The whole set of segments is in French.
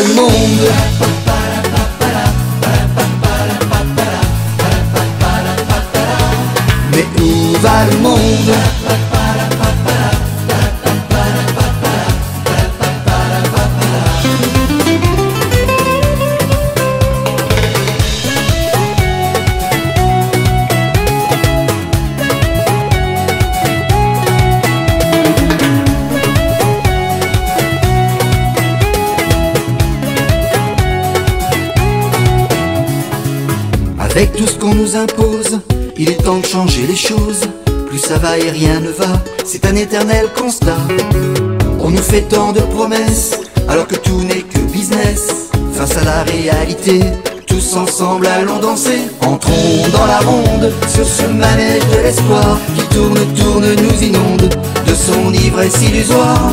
le monde? Mais où va le monde? Avec tout ce qu'on nous impose, il est temps de changer les choses. Plus ça va et rien ne va, c'est un éternel constat. On nous fait tant de promesses, alors que tout n'est que business. Face à la réalité, tous ensemble allons danser. Entrons dans la ronde, sur ce manège de l'espoir qui tourne, tourne, nous inonde de son ivresse illusoire.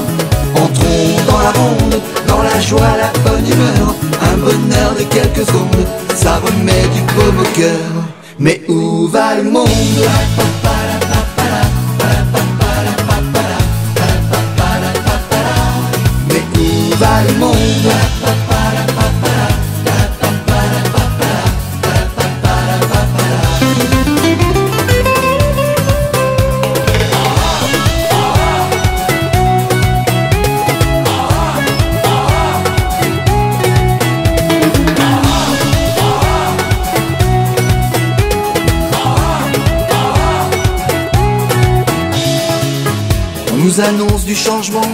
Entrons dans la ronde, dans la joie, la bonne humeur, un bonheur de quelques secondes, ça remet du baume au cœur. Mais où va le monde? Mais où va le monde? On nous annonce du changement,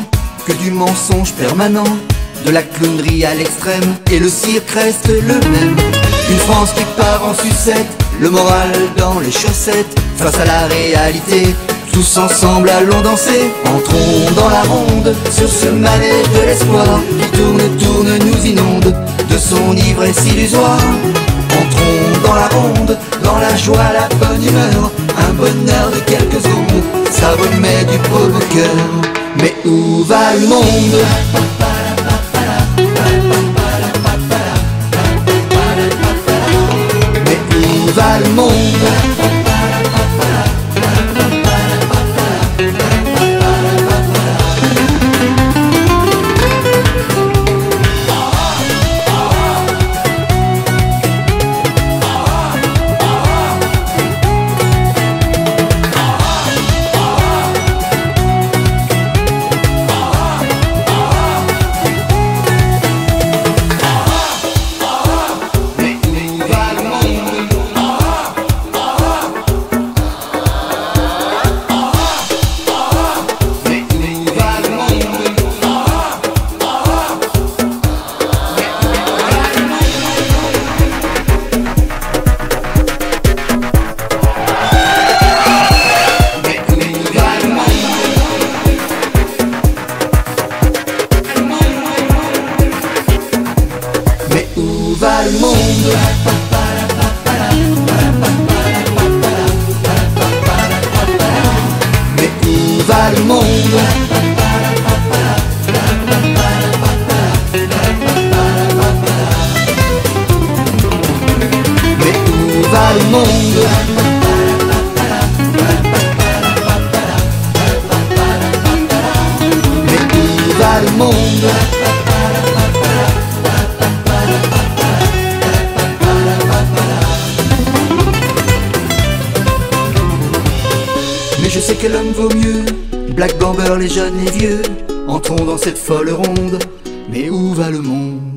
que du mensonge permanent, de la clownerie à l'extrême, et le cirque reste le même. Une France qui part en sucette, le moral dans les chaussettes. Face à la réalité, tous ensemble allons danser. Entrons dans la ronde, sur ce manège de l'espoir qui tourne, tourne, nous inonde de son ivresse illusoire. Entrons dans la ronde, dans la joie, la bonne humeur, un bonheur de quelques secondes, ça remet du baume au cœur. Mais où va le monde? Mais où va le monde? Va le monde? Mais où va le monde? Mais où va le monde? Mais où va le monde? Mais je sais que l'homme vaut mieux, Black Blamber, les jeunes, les vieux, entrons dans cette folle ronde. Mais où va le monde?